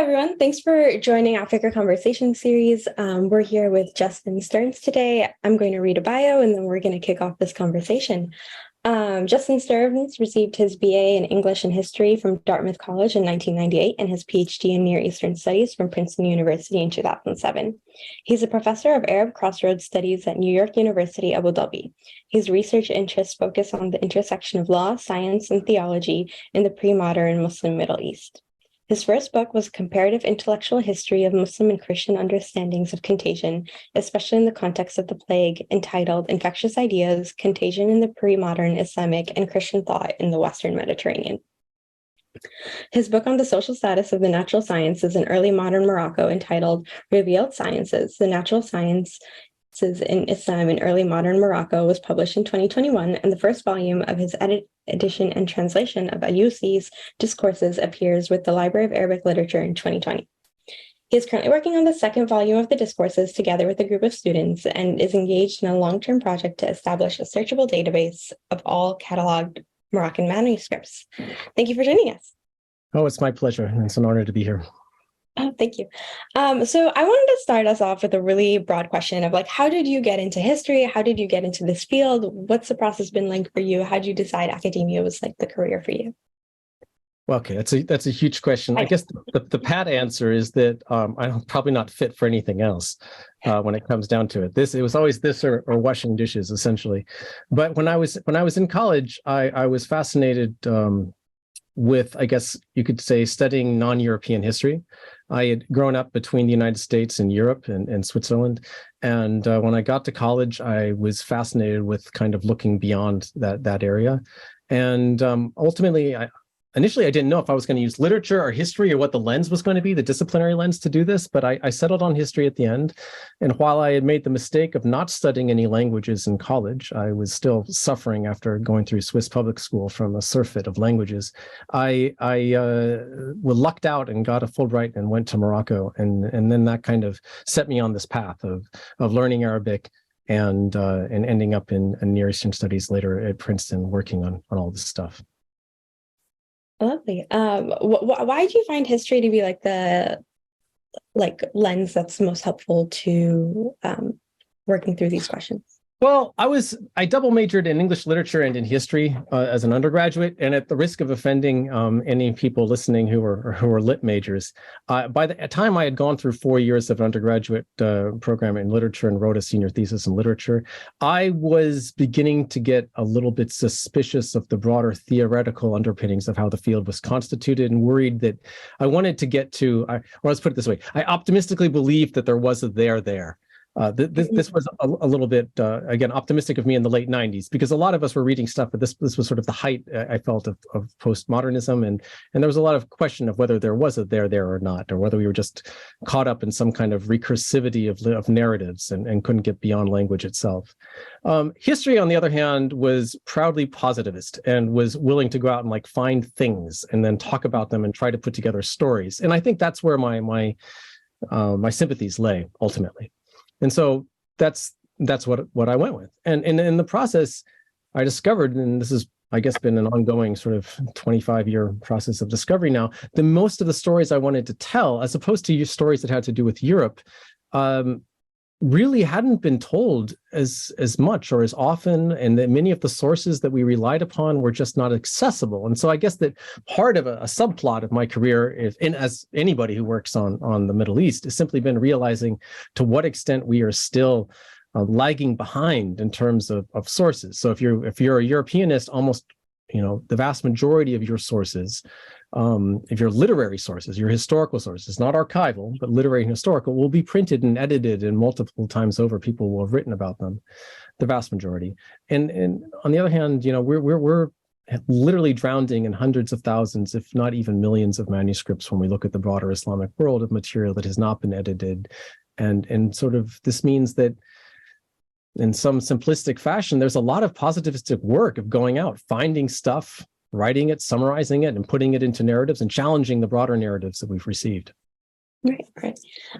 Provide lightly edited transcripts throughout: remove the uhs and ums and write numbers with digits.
everyone. Thanks for joining Afikra Conversation Series. We're here with Justin Stearns today. I'm going to read a bio and then we're going to kick off this conversation. Justin Stearns received his BA in English and History from Dartmouth College in 1998 and his PhD in Near Eastern Studies from Princeton University in 2007. He's a professor of Arab Crossroads Studies at New York University Abu Dhabi. His research interests focus on the intersection of law, science, and theology in the pre-modern Muslim Middle East. His first book was a comparative intellectual history of Muslim and Christian understandings of contagion, especially in the context of the plague, entitled Infectious Ideas, Contagion in the Premodern Islamic and Christian Thought in the Western Mediterranean. His book on the social status of the natural sciences in early modern Morocco, entitled Revealed Sciences, the Natural Sciences in Islam in Early Modern Morocco, was published in 2021, and the first volume of his edition and translation of Al-Yusi's discourses appears with the Library of Arabic Literature in 2020. He is currently working on the second volume of the discourses together with a group of students and is engaged in a long-term project to establish a searchable database of all cataloged Moroccan manuscripts. Thank you for joining us. Oh, it's my pleasure. It's an honor to be here. Oh, thank you. So I wanted to start us off with a really broad question of how did you get into history? How did you get into this field? What's the process been like for you? How did you decide academia was the career for you? Well, okay, that's a huge question. I guess the pat answer is that I'm probably not fit for anything else when it comes down to it. It was always this or washing dishes, essentially. But when I was in college, I was fascinated with, I guess you could say, studying non-European history. I had grown up between the United States and Europe and Switzerland. And when I got to college, I was fascinated with kind of looking beyond that area. And ultimately, initially, I didn't know if I was going to use literature or history or what the lens was going to be, the disciplinary lens to do this, but I settled on history at the end. And while I had made the mistake of not studying any languages in college, I was still suffering after going through Swiss public school from a surfeit of languages. I lucked out and got a Fulbright and went to Morocco. And then that kind of set me on this path of learning Arabic and ending up in Near Eastern Studies later at Princeton, working on all this stuff. Lovely. Why do you find history to be the lens that's most helpful to working through these questions? Well, I double majored in English literature and in history as an undergraduate, and at the risk of offending any people listening who are lit majors, by the time I had gone through 4 years of an undergraduate program in literature and wrote a senior thesis in literature, I was beginning to get a little bit suspicious of the broader theoretical underpinnings of how the field was constituted, and worried that I wanted to get to, or let's put it this way, I optimistically believed that there was a there. This was a little bit, again, optimistic of me in the late 90s, because a lot of us were reading stuff, but this was sort of the height, I felt, of postmodernism. And there was a lot of question of whether there was a there or not, or whether we were just caught up in some kind of recursivity of narratives and couldn't get beyond language itself. History, on the other hand, was proudly positivist and was willing to go out and find things and then talk about them and try to put together stories. And I think that's where my sympathies lay, ultimately. And so that's what I went with. And in the process, I discovered, and this has, I guess, been an ongoing sort of 25-year process of discovery now, that most of the stories I wanted to tell, as opposed to stories that had to do with Europe, really hadn't been told as much or as often, and that many of the sources that we relied upon were just not accessible. And so I guess that part of a subplot of my career, as anybody who works on the Middle East, has simply been realizing to what extent we are still lagging behind in terms of sources. So if you're a Europeanist, almost the vast majority of your sources, if your literary sources, your historical sources, not archival, but literary and historical, will be printed and edited, and multiple times over, people will have written about them, the vast majority. And on the other hand, we're literally drowning in hundreds of thousands, if not even millions, of manuscripts when we look at the broader Islamic world, of material that has not been edited. And sort of this means that in some simplistic fashion, there's a lot of positivistic work of going out, finding stuff, writing it, summarizing it, and putting it into narratives and challenging the broader narratives that we've received. Right, right.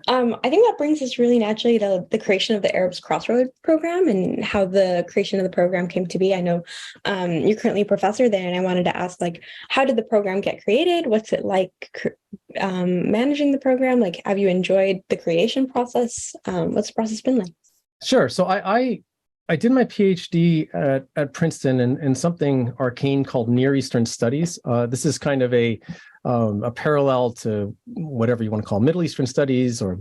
I think that brings us really naturally to the creation of the Arab Crossroads program and how the creation of the program came to be. I know you're currently a professor there, and I wanted to ask, like, how did the program get created? What's it like managing the program? Like, have you enjoyed the creation process? What's the process been like? Sure. So I did my PhD at Princeton in something arcane called Near Eastern Studies. This is kind of a parallel to whatever you want to call Middle Eastern studies or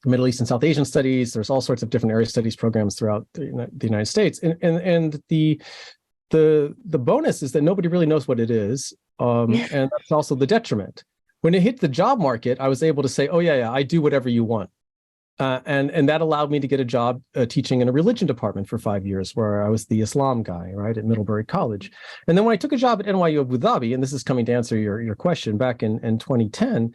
Middle East and South Asian studies. There's all sorts of different area studies programs throughout the United States, and the bonus is that nobody really knows what it is, and that's also the detriment. When it hit the job market, I was able to say, "Oh yeah, I do whatever you want." And that allowed me to get a job teaching in a religion department for 5 years, where I was the Islam guy, right, at Middlebury College. And then when I took a job at NYU Abu Dhabi, and this is coming to answer your question, back in 2010,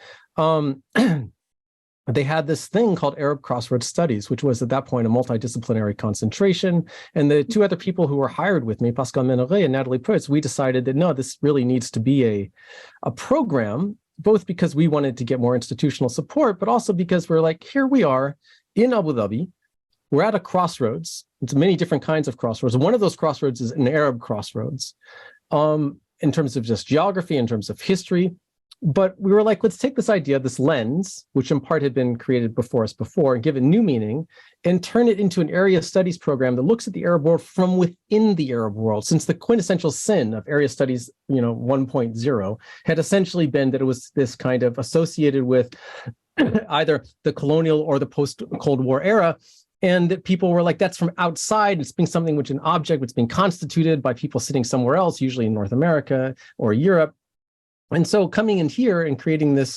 they had this thing called Arab Crossroads Studies, which was at that point a multidisciplinary concentration. And the two other people who were hired with me, Pascal Meneret and Natalie Pritz, we decided that no, this really needs to be a program, both because we wanted to get more institutional support, but also because we're like, here we are in Abu Dhabi. We're at a crossroads. It's many different kinds of crossroads. One of those crossroads is an Arab crossroads, in terms of just geography, in terms of history. But we were like, let's take this idea, this lens, which in part had been created before us before, and give it new meaning, and turn it into an area studies program that looks at the Arab world from within the Arab world. Since the quintessential sin of area studies, 1.0 had essentially been that it was this kind of associated with either the colonial or the post-Cold War era. And that people were like, that's from outside. It's being something which an object which is being constituted by people sitting somewhere else, usually in North America or Europe. And so coming in here and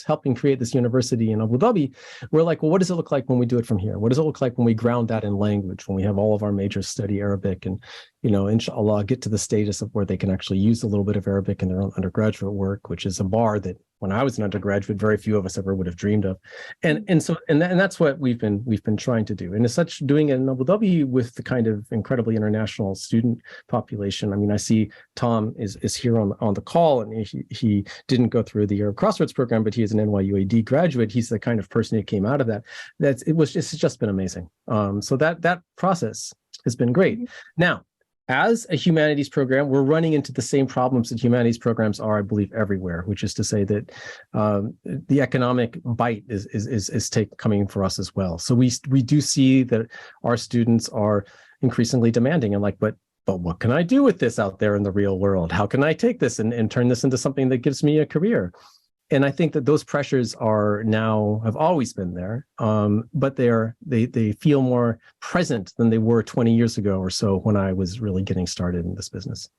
helping create this university in Abu Dhabi, we're like, well, what does it look like when we do it from here? What does it look like when we ground that in language, when we have all of our majors study Arabic and, inshallah, get to the status of where they can actually use a little bit of Arabic in their own undergraduate work, which is a bar that when I was an undergraduate, very few of us ever would have dreamed of. And that's what we've been trying to do. And as such, doing it in Abu Dhabi with the kind of incredibly international student population. I mean, I see Tom is here on the call, and he didn't go through the Arab Crossroads program, but he is an NYUAD graduate. He's the kind of person who came out of that. It's just been amazing. So that process has been great. Now, as a humanities program, we're running into the same problems that humanities programs are, I believe, everywhere, which is to say that the economic bite is coming for us as well. So we do see that our students are increasingly demanding and like, but what can I do with this out there in the real world? How can I take this and turn this into something that gives me a career? And I think that those pressures have always been there, but they feel more present than they were 20 years ago or so when I was really getting started in this business.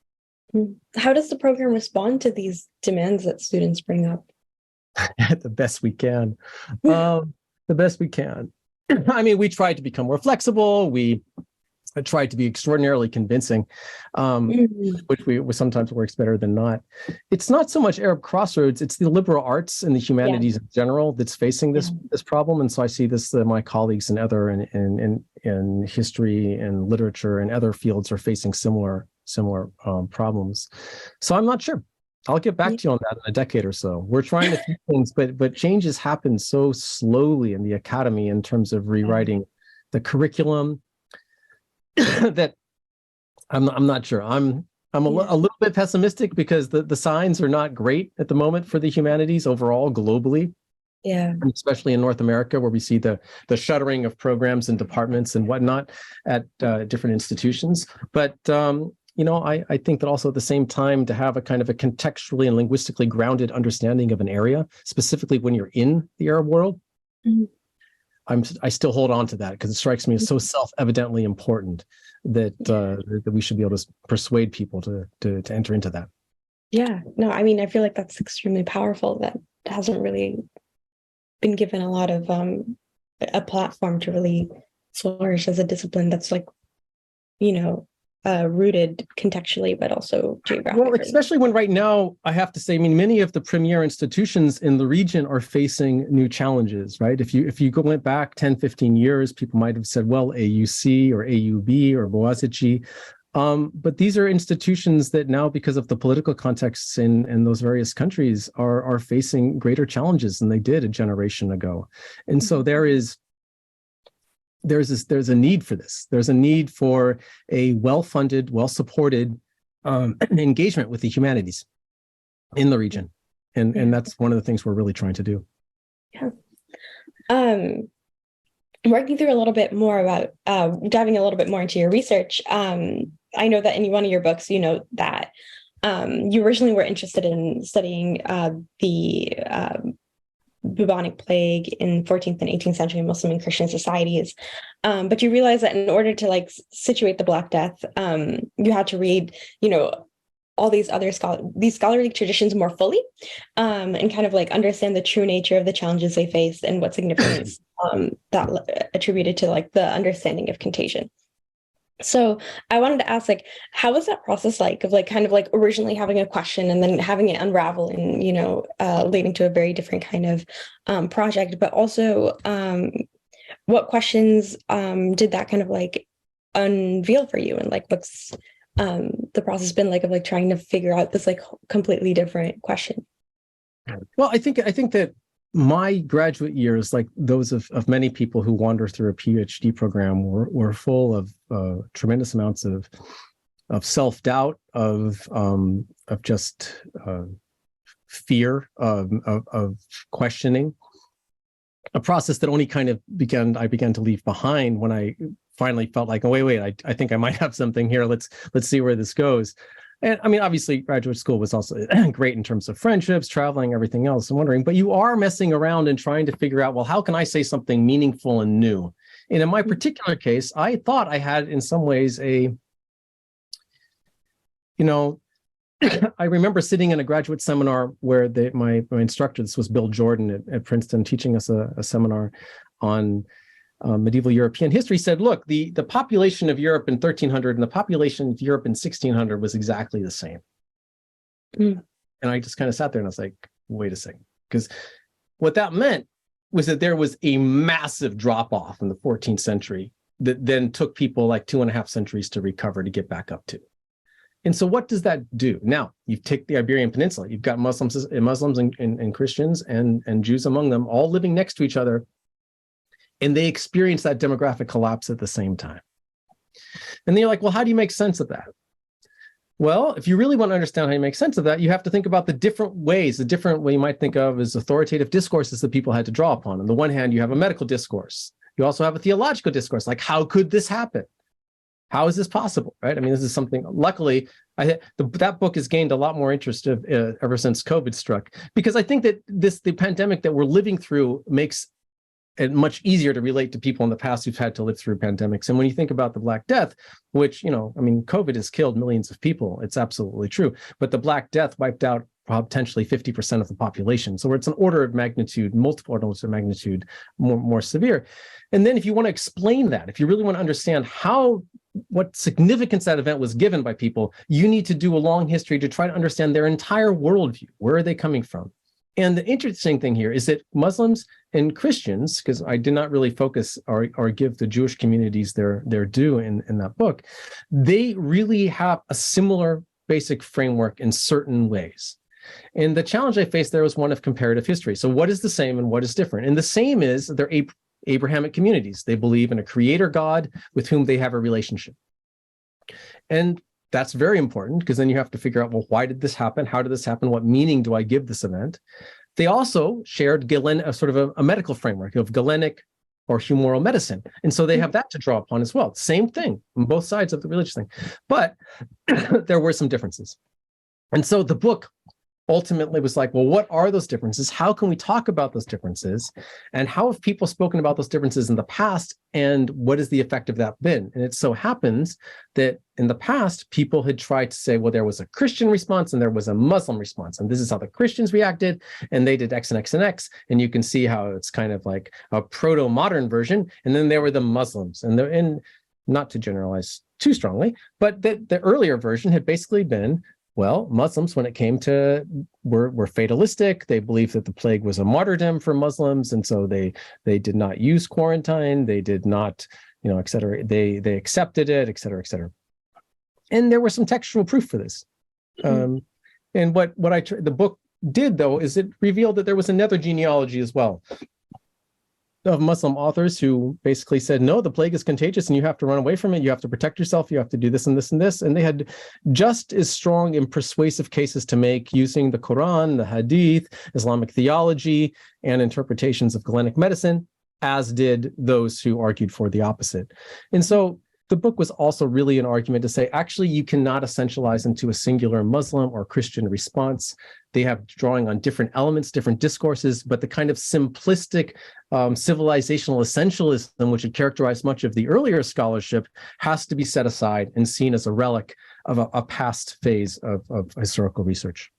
How does the program respond to these demands that students bring up? The best we can. The best we can. I mean, we tried to become more flexible. I tried to be extraordinarily convincing, which sometimes works better than not. It's not so much Arab Crossroads, it's the liberal arts and the humanities in general that's facing this problem. And so I see this, my colleagues in in history and literature and other fields are facing similar problems. So I'm not sure. I'll get back to you on that in a decade or so. We're trying to do things, but changes happen so slowly in the academy in terms of rewriting the curriculum, that I'm not sure. I'm a little bit pessimistic because the signs are not great at the moment for the humanities overall globally. Yeah, and especially in North America, where we see the shuttering of programs and departments and whatnot at different institutions. But I think that also at the same time, to have a kind of a contextually and linguistically grounded understanding of an area, specifically when you're in the Arab world. I still hold on to that because it strikes me as so self-evidently important that we should be able to persuade people to enter into that. Yeah, no, I mean, I feel like that's extremely powerful. That hasn't really been given a lot of a platform to really flourish as a discipline that's like, rooted contextually, but also geographically. Well, especially when right now, I have to say, I mean, many of the premier institutions in the region are facing new challenges, right? If you went back 10, 15 years, people might have said, well, AUC or AUB or Boazici, But these are institutions that now, because of the political contexts in those various countries, are facing greater challenges than they did a generation ago. And so there's a need for this. There's a need for a well-funded, well-supported engagement with the humanities in the region. And that's one of the things we're really trying to do. Yeah. Working through a little bit more about diving a little bit more into your research, I know that in one of your books, you know that you originally were interested in studying the bubonic plague in 14th and 18th century Muslim and Christian societies, but you realized that in order to situate the Black Death, you had to read, all these other scholarly traditions more fully, and kind of understand the true nature of the challenges they faced and what significance that attributed to the understanding of contagion. So I wanted to ask, how was that process of originally having a question and then having it unravel and, leading to a very different kind of project, but also what questions did that kind of unveil for you, and what's the process been of trying to figure out this completely different question? Well, I think that my graduate years, like those of many people who wander through a PhD program, were full of tremendous amounts of self-doubt, of just fear, of questioning. A process that only kind of I began to leave behind when I finally felt like, oh, wait, I think I might have something here. Let's see where this goes. And I mean, obviously, graduate school was also great in terms of friendships, traveling, everything else. I'm wondering, but you are messing around and trying to figure out, well, how can I say something meaningful and new? And in my particular case, I thought I had, in some ways, I remember sitting in a graduate seminar where my instructor, this was Bill Jordan at Princeton, teaching us a seminar on medieval European history, said, look, the population of Europe in 1300 and the population of Europe in 1600 was exactly the same. And I just kind of sat there and I was like, wait a second. Because what that meant was that there was a massive drop-off in the 14th century that then took people 2.5 centuries to recover, to get back up to. And so what does that do? Now, you take the Iberian Peninsula, you've got Muslims and Christians and Jews among them, all living next to each other, and they experience that demographic collapse at the same time. And then you're like, well, how do you make sense of that? Well, if you really want to understand how you make sense of that, you have to think about the different way you might think of as authoritative discourses that people had to draw upon. On the one hand, you have a medical discourse. You also have a theological discourse, like, how could this happen? How is this possible, right? I mean, this is something, luckily, that book has gained a lot more interest ever since COVID struck, because I think that the pandemic that we're living through makes it much easier to relate to people in the past who've had to live through pandemics. And when you think about the Black Death, which, COVID has killed millions of people, it's absolutely true. But the Black Death wiped out potentially 50% of the population. So it's an order of magnitude, multiple orders of magnitude more severe. And then if you want to explain that, if you really want to understand what significance that event was given by people, you need to do a long history to try to understand their entire worldview. Where are they coming from? And the interesting thing here is that Muslims and Christians, because I did not really focus or give the Jewish communities their due in that book, they really have a similar basic framework in certain ways. And the challenge I faced there was one of comparative history. So what is the same and what is different? And the same is they're Abrahamic communities. They believe in a creator God with whom they have a relationship. And that's very important, because then you have to figure out, well, why did this happen? How did this happen? What meaning do I give this event? They also shared a medical framework of Galenic or humoral medicine. And so they have that to draw upon as well. Same thing on both sides of the religious thing. But there were some differences. And so the book ultimately was like, well, what are those differences? How can we talk about those differences? And how have people spoken about those differences in the past? And what has the effect of that been? And it so happens that in the past, people had tried to say, well, there was a Christian response and there was a Muslim response. And this is how the Christians reacted. And they did X and X and X. And you can see how it's kind of like a proto-modern version. And then there were the Muslims. And not to generalize too strongly, but the earlier version had basically been, well, Muslims, when it came to, were fatalistic. They believed that the plague was a martyrdom for Muslims, and so they did not use quarantine. They did not, et cetera. They accepted it, et cetera, et cetera. And there was some textual proof for this. And what the book did, though, is it revealed that there was another genealogy as well of Muslim authors who basically said, no, the plague is contagious and you have to run away from it. You have to protect yourself. You have to do this and this and this. And they had just as strong and persuasive cases to make using the Quran, the Hadith, Islamic theology, and interpretations of Galenic medicine, as did those who argued for the opposite. And so the book was also really an argument to say, actually, you cannot essentialize into a singular Muslim or Christian response. They have drawing on different elements, different discourses, but the kind of simplistic civilizational essentialism, which had characterized much of the earlier scholarship, has to be set aside and seen as a relic of a past phase of historical research.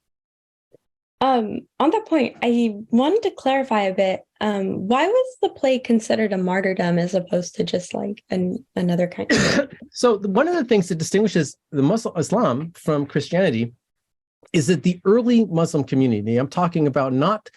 On that point, I wanted to clarify a bit. Why was the plague considered a martyrdom as opposed to just like another kind of? So one of the things that distinguishes the Muslim Islam from Christianity is that the early Muslim community, I'm talking about not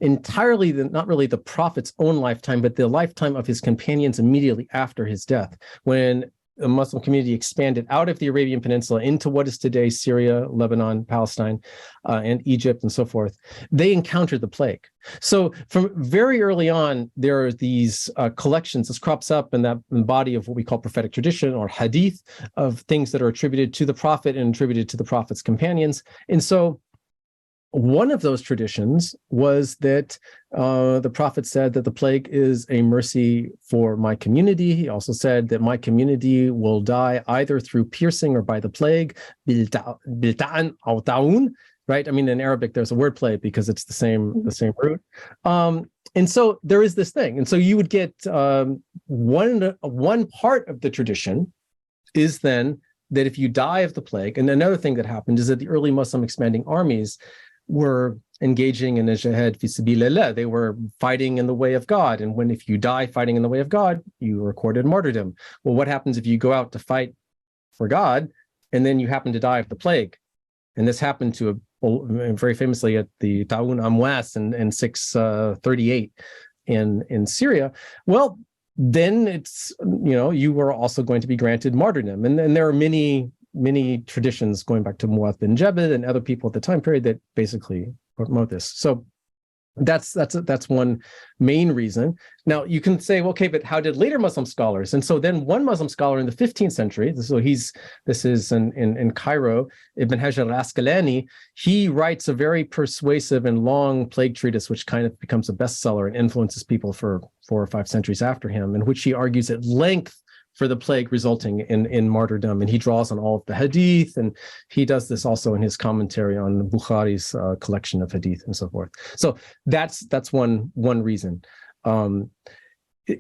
really the prophet's own lifetime, but the lifetime of his companions immediately after his death, when the Muslim community expanded out of the Arabian Peninsula into what is today Syria, Lebanon, Palestine, and Egypt, and so forth. They encountered the plague. So from very early on, there are these collections. This crops up in that body of what we call prophetic tradition or hadith, of things that are attributed to the prophet and attributed to the prophet's companions. And so one of those traditions was that the prophet said that the plague is a mercy for my community. He also said that my community will die either through piercing or by the plague, bilta'an aw ta'un, right? I mean, in Arabic, there's a wordplay because it's the same root. And so there is this thing. And so you would get one part of the tradition is then that if you die of the plague, and another thing that happened is that the early Muslim expanding armies were engaging in a jihad fi sabilillah. They were fighting in the way of God. And if you die fighting in the way of God, you recorded martyrdom. Well, what happens if you go out to fight for God and then you happen to die of the plague? And this happened to very famously at the Ta'un Amwas in 638 in Syria. Well, then it's, you were also going to be granted martyrdom. And there are many traditions going back to Mu'adh bin Jabal and other people at the time period that basically promote this. So that's one main reason. Now you can say, well, okay, but how did later Muslim scholars? And so then one Muslim scholar in the 15th century, so this is in Cairo, Ibn Hajar al-Asqalani, he writes a very persuasive and long plague treatise, which kind of becomes a bestseller and influences people for 4 or 5 centuries after him, in which he argues at length for the plague resulting in martyrdom. And he draws on all of the hadith, and he does this also in his commentary on Bukhari's collection of hadith and so forth. So that's one reason.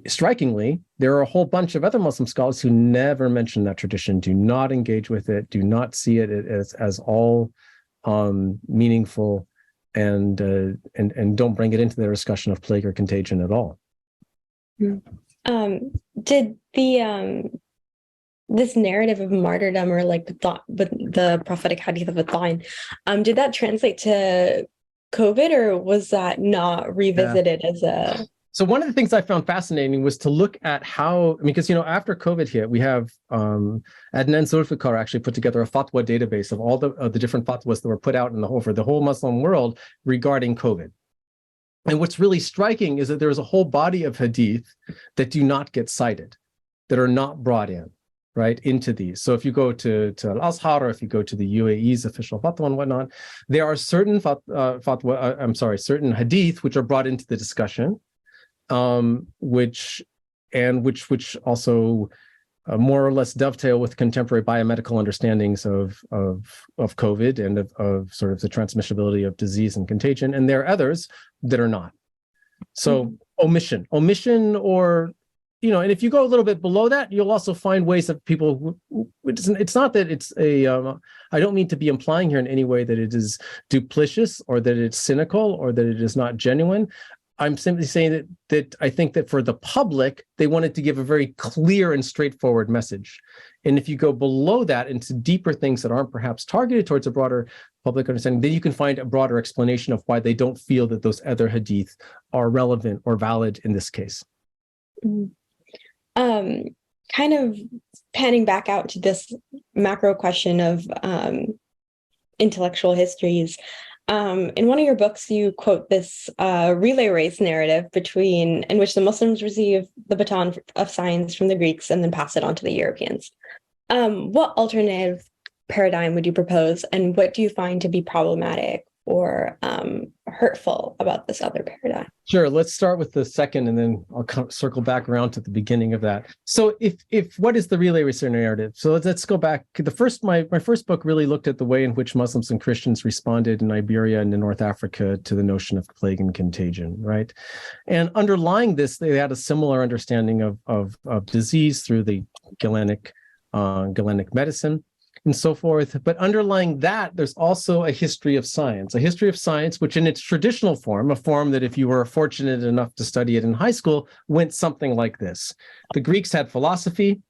Strikingly, there are a whole bunch of other Muslim scholars who never mention that tradition, do not engage with it, do not see it as all meaningful, and don't bring it into their discussion of plague or contagion at all. Did this narrative of martyrdom, or like the prophetic hadith of Al-Hasan, did that translate to COVID, or was that not revisited as a? So one of the things I found fascinating was to look at how, because after COVID hit, we have Adnan Zulfikar actually put together a fatwa database of all the different fatwas that were put out for the whole Muslim world regarding COVID. And what's really striking is that there's a whole body of hadith that do not get cited, that are not brought in, right, into these. So if you go to Al-Azhar, or if you go to the UAE's official fatwa and whatnot, there are certain certain hadith which are brought into the discussion, which also more or less dovetail with contemporary biomedical understandings of COVID and of sort of the transmissibility of disease and contagion. And there are others that are not. So omission, or, and if you go a little bit below that, you'll also find ways that people, it's not that it's I don't mean to be implying here in any way that it is duplicitous or that it's cynical or that it is not genuine. I'm simply saying that I think that for the public, they wanted to give a very clear and straightforward message. And if you go below that into deeper things that aren't perhaps targeted towards a broader public understanding, then you can find a broader explanation of why they don't feel that those other hadith are relevant or valid in this case. kind of panning back out to this macro question of intellectual histories. In one of your books, you quote this relay race narrative in which the Muslims receive the baton of science from the Greeks and then pass it on to the Europeans. What alternative paradigm would you propose, and what do you find to be problematic or hurtful about this other paradigm? Sure. Let's start with the second, and then I'll circle back around to the beginning of that. So, if what is the relay race narrative? So let's go back. My first book really looked at the way in which Muslims and Christians responded in Iberia and in North Africa to the notion of plague and contagion, right? And underlying this, they had a similar understanding of disease through the Galenic medicine and so forth. But underlying that, there's also a history of science which in its traditional form, a form that if you were fortunate enough to study it in high school, went something like this. The Greeks had philosophy.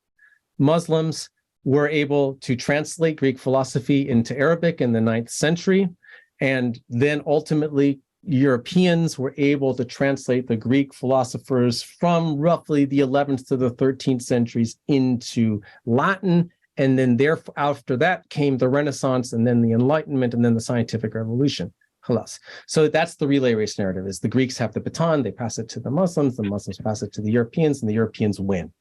Muslims were able to translate Greek philosophy into Arabic in the 9th century. And then ultimately, Europeans were able to translate the Greek philosophers from roughly the 11th to the 13th centuries into Latin. And then after that came the Renaissance, and then the Enlightenment, and then the scientific revolution. Halas. So that's the relay race narrative, is the Greeks have the baton, they pass it to the Muslims pass it to the Europeans, and the Europeans win,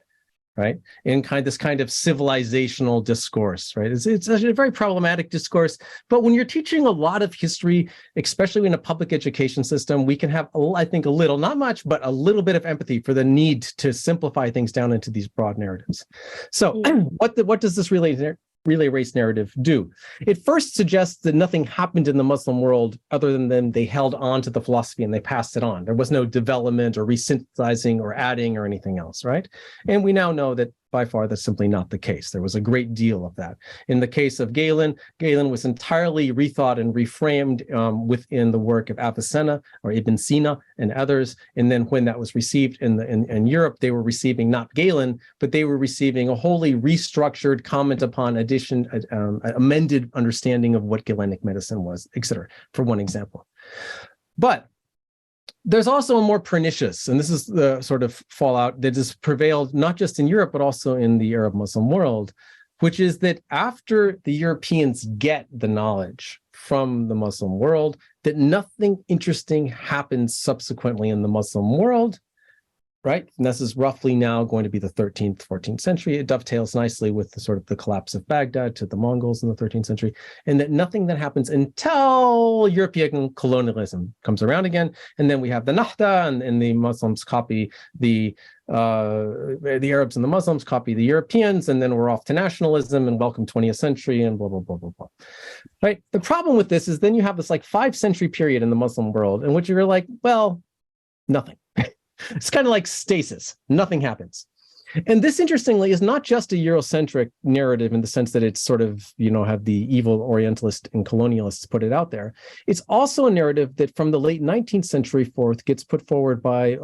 right? In this kind of civilizational discourse, right? It's a very problematic discourse. But when you're teaching a lot of history, especially in a public education system, we can have, I think, a little, not much, but a little bit of empathy for the need to simplify things down into these broad narratives. So what does this relay race narrative do? It first suggests that nothing happened in the Muslim world other than they held on to the philosophy and they passed it on. There was no development or resynthesizing or adding or anything else, right? And we now know that by far that's simply not the case. There was a great deal of that. In the case of Galen was entirely rethought and reframed within the work of Avicenna or Ibn Sina and others. And then when that was received in Europe, they were receiving not Galen, but they were receiving a wholly restructured, comment upon, amended understanding of what Galenic medicine was, etc., for one example. But there's also a more pernicious, and this is the sort of fallout that has prevailed not just in Europe, but also in the Arab Muslim world, which is that after the Europeans get the knowledge from the Muslim world, that nothing interesting happens subsequently in the Muslim world, right? And this is roughly now going to be the 13th, 14th century. It dovetails nicely with the sort of the collapse of Baghdad to the Mongols in the 13th century, and that nothing that happens until European colonialism comes around again. And then we have the Nahda, and the Muslims copy the Arabs and the Muslims copy the Europeans, and then we're off to nationalism and welcome 20th century and blah, blah, blah, blah, blah. Right? The problem with this is then you have this like 5-century period in the Muslim world in which you're like, well, nothing. It's kind of like stasis. Nothing happens. And this, interestingly, is not just a Eurocentric narrative in the sense that it's sort of, have the evil Orientalists and colonialists put it out there. It's also a narrative that from the late 19th century forth gets put forward by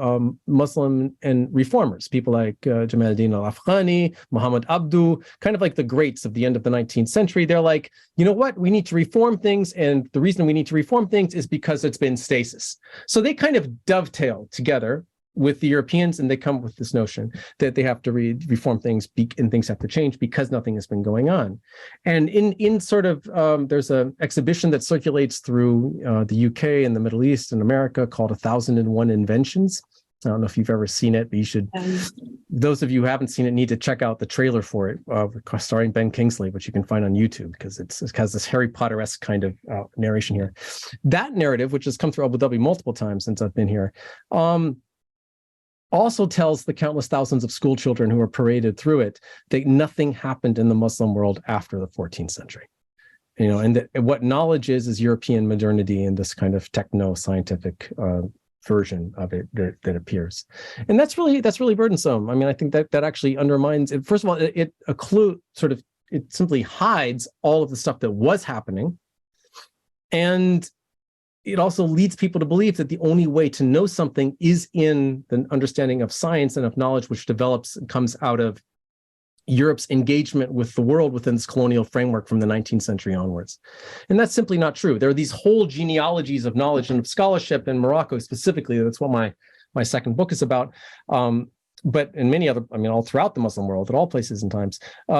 Muslim and reformers, people like Jamaluddin al-Afghani, Muhammad Abdu, kind of like the greats of the end of the 19th century. They're like, you know what, we need to reform things. And the reason we need to reform things is because it's been stasis. So they kind of dovetail together with the Europeans, and they come up with this notion that they have to reform things and things have to change because nothing has been going on. And in sort of, there's an exhibition that circulates through the UK and the Middle East and America called 1001 Inventions. I don't know if you've ever seen it, but you should, those of you who haven't seen it need to check out the trailer for it, starring Ben Kingsley, which you can find on YouTube because it has this Harry Potter-esque kind of narration here. That narrative, which has come through Abu Dhabi multiple times since I've been here, also tells the countless thousands of school children who are paraded through it that nothing happened in the Muslim world after the 14th century. And that what knowledge is European modernity and this kind of techno-scientific version of it that appears. And that's really burdensome. I mean, I think that actually undermines it. First of all, it simply hides all of the stuff that was happening. And it also leads people to believe that the only way to know something is in the understanding of science and of knowledge, which develops and comes out of Europe's engagement with the world within this colonial framework from the 19th century onwards. And that's simply not true. There are these whole genealogies of knowledge and of scholarship in Morocco specifically. That's what my second book is about. but in many other, I mean, all throughout the Muslim world, at all places and times,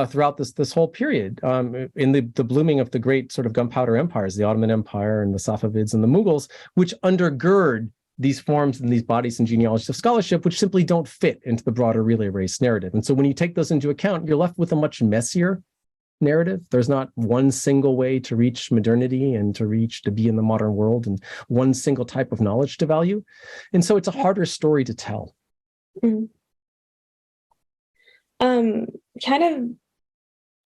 throughout this whole period, in the blooming of the great sort of gunpowder empires, the Ottoman Empire and the Safavids and the Mughals, which undergird these forms and these bodies and genealogies of scholarship, which simply don't fit into the broader relay race narrative. And so when you take those into account, you're left with a much messier narrative. There's not one single way to reach modernity and to be in the modern world, and one single type of knowledge to value. And so it's a harder story to tell. Mm-hmm. Kind of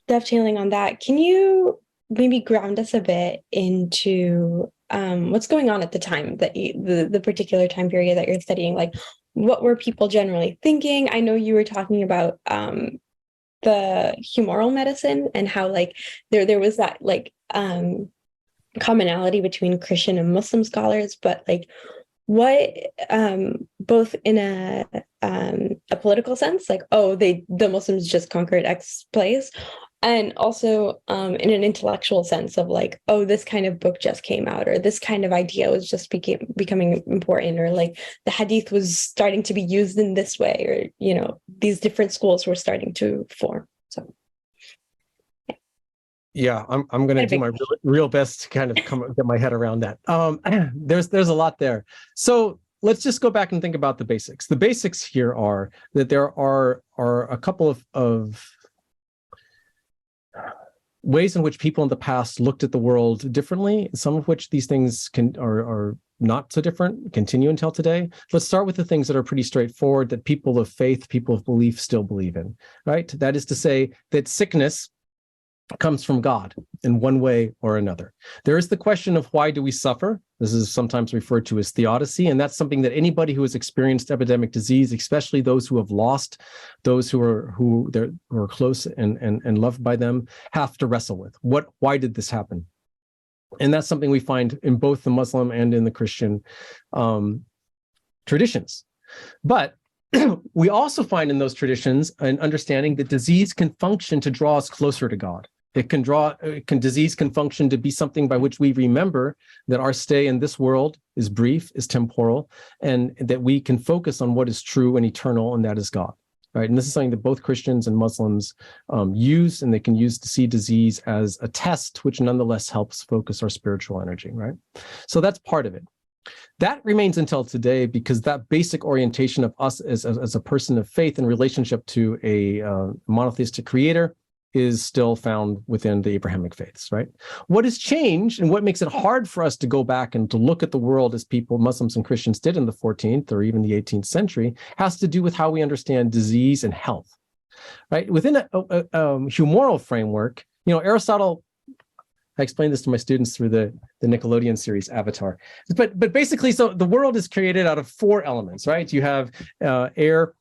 dovetailing on that, can you maybe ground us a bit into what's going on at the time that the particular time period that you're studying? Like, what were people generally thinking? I know you were talking about the humoral medicine and how like there was that like commonality between Christian and Muslim scholars, but like what both in a political sense, like, oh, the Muslims just conquered X place, and also in an intellectual sense of like, oh, this kind of book just came out, or this kind of idea was just becoming important, or like the Hadith was starting to be used in this way, or, you know, these different schools were starting to form. So yeah, I'm going to do my real best to kind of get my head around that. There's a lot there. So let's just go back and think about the basics. The basics here are that there are a couple of ways in which people in the past looked at the world differently, some of which these things are not so different, continue until today. Let's start with the things that are pretty straightforward, that people of faith, people of belief still believe in, right? That is to say that sickness comes from God in one way or another. There is the question of why do we suffer? This is sometimes referred to as theodicy, and that's something that anybody who has experienced epidemic disease, especially those who have lost those who are close and loved by them, have to wrestle with. Why did this happen? And that's something we find in both the Muslim and in the Christian traditions. But we also find in those traditions an understanding that disease can function to draw us closer to God. Disease can function to be something by which we remember that our stay in this world is brief, is temporal, and that we can focus on what is true and eternal, and that is God. Right? And this is something that both Christians and Muslims use, and they can use to see disease as a test, which nonetheless helps focus our spiritual energy, right? So that's part of it. That remains until today, because that basic orientation of us as a person of faith in relationship to a monotheistic creator is still found within the Abrahamic faiths, right? What has changed and what makes it hard for us to go back and to look at the world as people, Muslims and Christians, did in the 14th or even the 18th century has to do with how we understand disease and health, right? Within a humoral framework, you know, Aristotle, I explained this to my students through the Nickelodeon series Avatar. But basically, so the world is created out of four elements, right? You have air,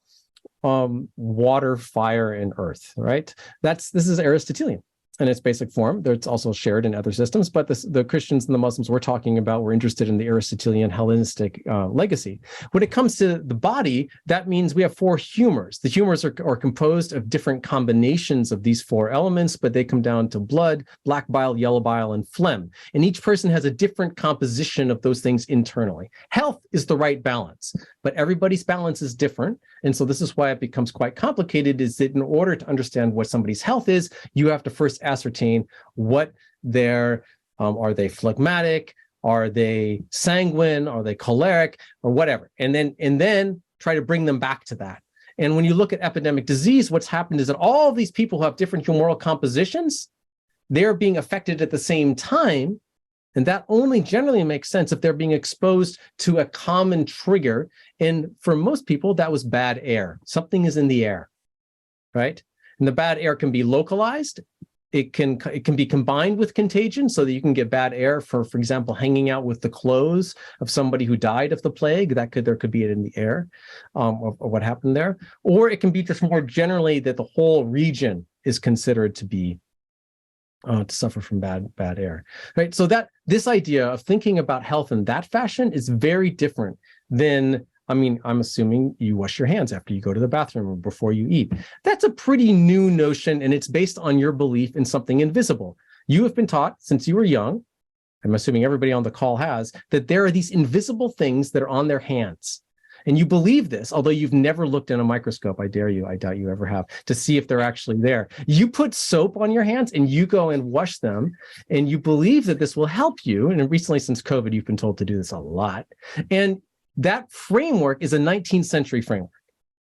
water, fire, and earth, right? This is Aristotelian in its basic form. It's also shared in other systems, but the Christians and the Muslims we're talking about were interested in the Aristotelian Hellenistic legacy. When it comes to the body, that means we have four humors. The humors are composed of different combinations of these four elements, but they come down to blood, black bile, yellow bile, and phlegm. And each person has a different composition of those things internally. Health is the right balance, but everybody's balance is different. And so this is why it becomes quite complicated, is that in order to understand what somebody's health is, you have to first ascertain what are they phlegmatic, are they sanguine, are they choleric, or whatever, and then try to bring them back to that. And when you look at epidemic disease, what's happened is that all of these people who have different humoral compositions, they're being affected at the same time. And that only generally makes sense if they're being exposed to a common trigger. And for most people, that was bad air. Something is in the air, right? And the bad air can be localized. It can be combined with contagion, so that you can get bad air for example, hanging out with the clothes of somebody who died of the plague. There could be it in the air, of what happened there. Or it can be just more generally that the whole region is considered to be to suffer from bad air, right? So that this idea of thinking about health in that fashion is very different than, I mean, I'm assuming you wash your hands after you go to the bathroom or before you eat. That's a pretty new notion, and it's based on your belief in something invisible. You have been taught since you were young, I'm assuming everybody on the call has, that there are these invisible things that are on their hands. and you believe this, although you've never looked in a microscope, I dare you, I doubt you ever have, to see if they're actually there. You put soap on your hands and you go and wash them, and you believe that this will help you. And recently, since COVID, you've been told to do this a lot. And that framework is a 19th century framework,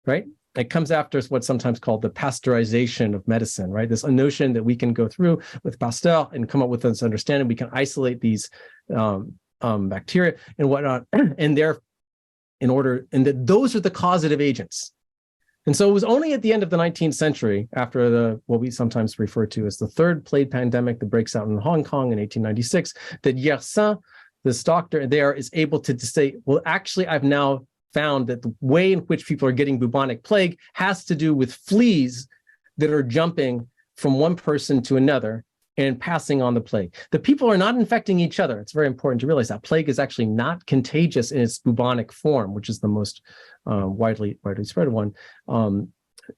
right? It comes after what's sometimes called the pasteurization of medicine, right? This notion that we can go through with Pasteur and come up with this understanding. We can isolate these bacteria and whatnot, and that those are the causative agents. And so it was only at the end of the 19th century, after what we sometimes refer to as the third plague pandemic that breaks out in Hong Kong in 1896, that Yersin, this doctor there, is able to say, well, actually, I've now found that the way in which people are getting bubonic plague has to do with fleas that are jumping from one person to another and passing on the plague. The people are not infecting each other. It's very important to realize that plague is actually not contagious in its bubonic form, which is the most widely spread one.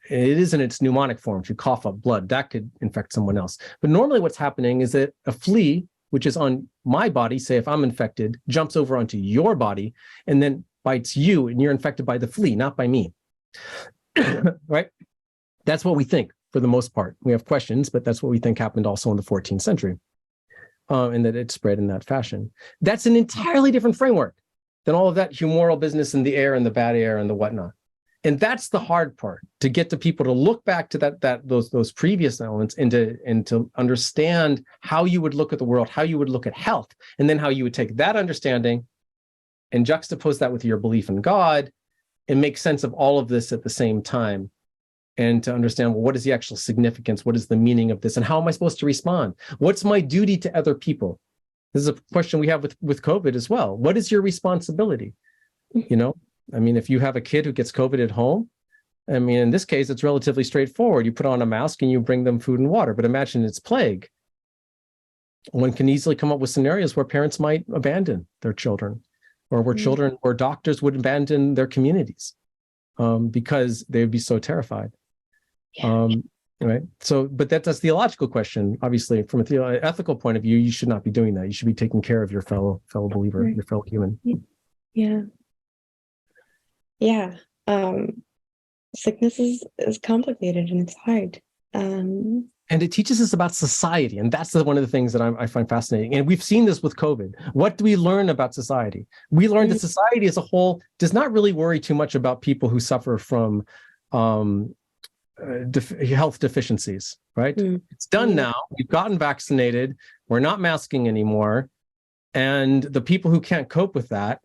It is in its pneumonic form. If you cough up blood, that could infect someone else. But normally what's happening is that a flea, which is on my body, say if I'm infected, jumps over onto your body and then bites you, and you're infected by the flea, not by me. Right? That's what we think for the most part. We have questions, but that's what we think happened also in the 14th century, and that it spread in that fashion. That's an entirely different framework than all of that humoral business in the air and the bad air and the whatnot. And that's the hard part, to get the people to look back to those previous elements and to understand how you would look at the world, how you would look at health, and then how you would take that understanding and juxtapose that with your belief in God and make sense of all of this at the same time, and to understand, well, what is the actual significance? What is the meaning of this? And how am I supposed to respond? What's my duty to other people? This is a question we have with COVID as well. What is your responsibility? You know, I mean, if you have a kid who gets COVID at home, I mean, in this case, it's relatively straightforward. You put on a mask and you bring them food and water. But imagine it's plague. One can easily come up with scenarios where parents might abandon their children, or where children or doctors would abandon their communities because they would be so terrified. Right. So, but that's a theological question. Obviously, from an ethical point of view, you should not be doing that. You should be taking care of your fellow believer, your fellow human. Yeah. Yeah. Sickness is complicated and it's hard. And it teaches us about society. And that's one of the things that I find fascinating. And we've seen this with COVID. What do we learn about society? We learned that society as a whole does not really worry too much about people who suffer from health deficiencies, right? It's done now. We've gotten vaccinated. We're not masking anymore. And the people who can't cope with that,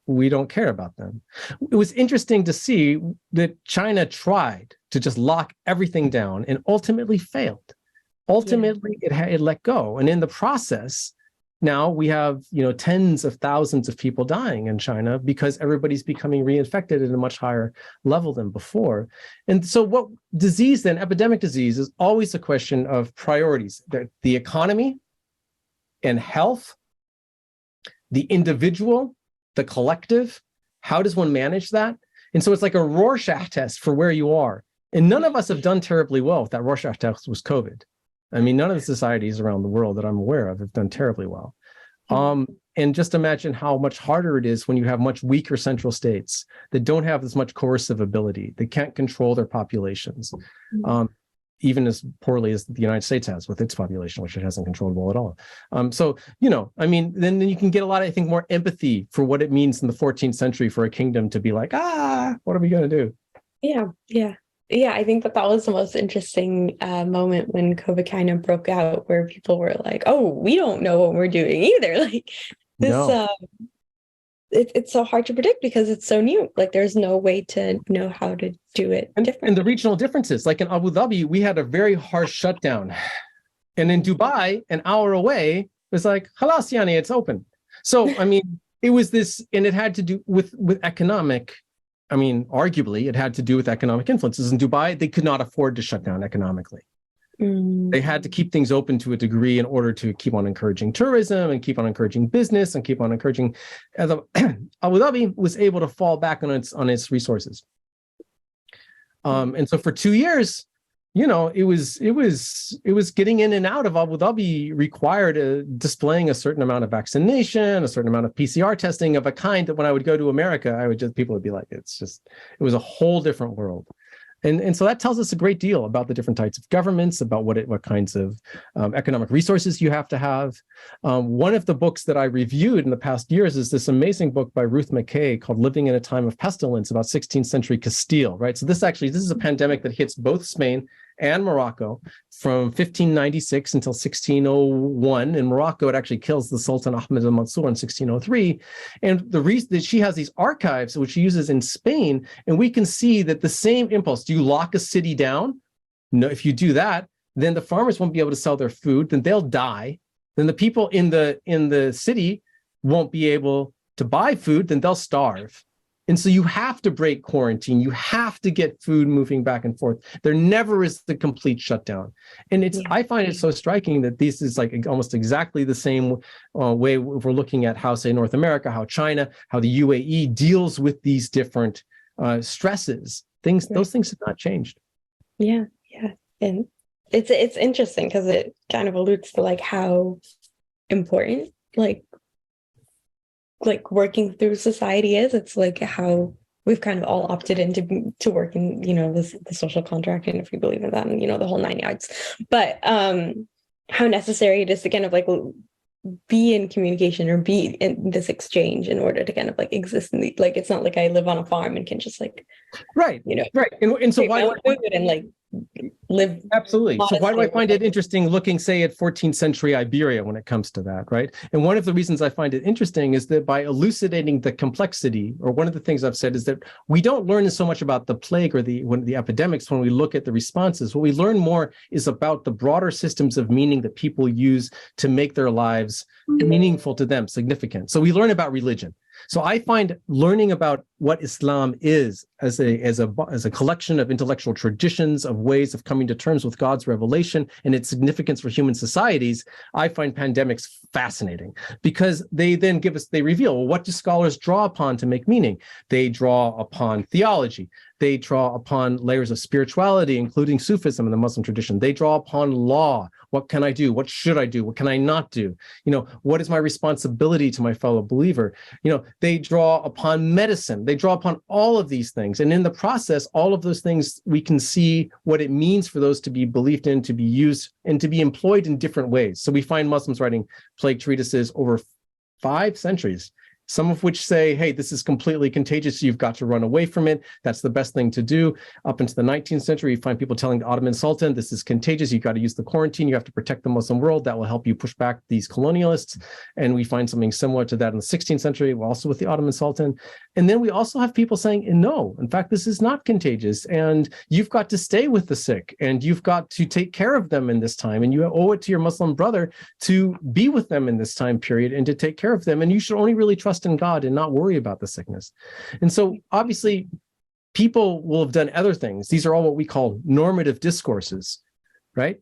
we don't care about them. It was interesting to see that China tried to just lock everything down and ultimately failed. Ultimately, it let go. And in the process, now we have, tens of thousands of people dying in China because everybody's becoming reinfected at a much higher level than before. And so what disease then, epidemic disease, is always a question of priorities. The economy and health, the individual, the collective, how does one manage that? And so it's like a Rorschach test for where you are. And none of us have done terribly well if that Rorschach test was COVID. I mean, none of the societies around the world that I'm aware of have done terribly well. And just imagine how much harder it is when you have much weaker central states that don't have as much coercive ability. They can't control their populations, even as poorly as the United States has with its population, which it hasn't controlled well at all. Then you can get a lot, I think, more empathy for what it means in the 14th century for a kingdom to be like, what are we going to do? Yeah, I think that was the most interesting moment when COVID kind of broke out, where people were like, "Oh, we don't know what we're doing either." Like this, No. It's so hard to predict because it's so new. Like there's no way to know how to do it differently. And the regional differences, like in Abu Dhabi, we had a very harsh shutdown, and in Dubai, an hour away, it was like, "Halas, yani, it's open." So I mean, it was this, and it had to do with economic. I mean, arguably, it had to do with economic influences. In Dubai, they could not afford to shut down economically. They had to keep things open to a degree in order to keep on encouraging tourism and keep on encouraging business and keep on encouraging. Abu Dhabi was able to fall back on its resources. And so for 2 years, it was getting in and out of Abu Dhabi required displaying a certain amount of vaccination, a certain amount of PCR testing of a kind that when I would go to America, people would be like, it was a whole different world. And so that tells us a great deal about the different types of governments, about what kinds of economic resources you have to have. One of the books that I reviewed in the past years is this amazing book by Ruth McKay called Living in a Time of Pestilence, about 16th century Castile, right? So this is a pandemic that hits both Spain and Morocco from 1596 until 1601. In Morocco, it actually kills the Sultan Ahmed al-Mansur in 1603. And the reason that she has these archives, which she uses in Spain, and we can see that the same impulse, do you lock a city down? No, if you do that, then the farmers won't be able to sell their food, then they'll die. Then the people in the city won't be able to buy food, then they'll starve. And so you have to break quarantine. You have to get food moving back and forth. There never is the complete shutdown. And I find it so striking that this is like almost exactly the same way if we're looking at how, say, North America, how China, how the UAE deals with these different stresses. Those things have not changed. Yeah. And it's interesting because it kind of alludes to like how important like working through society is. It's like how we've kind of all opted to work in, the social contract, and if we believe in that, and the whole nine yards. But how necessary it is to kind of like be in communication or be in this exchange in order to kind of like exist in like, it's not like I live on a farm and can just like right. And so why and like live absolutely. So why do I find it interesting looking, say, at 14th century Iberia when it comes to that, right? And one of the reasons I find it interesting is that by elucidating the complexity, or one of the things I've said is that we don't learn so much about the plague or the epidemics when we look at the responses. What we learn more is about the broader systems of meaning that people use to make their lives meaningful to them, significant. So we learn about religion. So I find learning about what Islam is as a collection of intellectual traditions, of ways of coming to terms with God's revelation and its significance for human societies, I find pandemics fascinating, because they then reveal, well, what do scholars draw upon to make meaning? They draw upon theology. They draw upon layers of spirituality, including Sufism and the Muslim tradition. They draw upon law. What can I do? What should I do? What can I not do? What is my responsibility to my fellow believer? They draw upon medicine. They draw upon all of these things. And in the process, all of those things, we can see what it means for those to be believed in, to be used, and to be employed in different ways. So we find Muslims writing plague treatises over 5 centuries, some of which say, hey, this is completely contagious, you've got to run away from it. That's the best thing to do. Up into the 19th century, you find people telling the Ottoman Sultan, this is contagious, you've got to use the quarantine, you have to protect the Muslim world, that will help you push back these colonialists. And we find something similar to that in the 16th century, also with the Ottoman Sultan. And then we also have people saying, no, in fact, this is not contagious, and you've got to stay with the sick, and you've got to take care of them in this time, and you owe it to your Muslim brother to be with them in this time period and to take care of them, and you should only really trust in God and not worry about the sickness. And so obviously people will have done other things. These are all what we call normative discourses, right?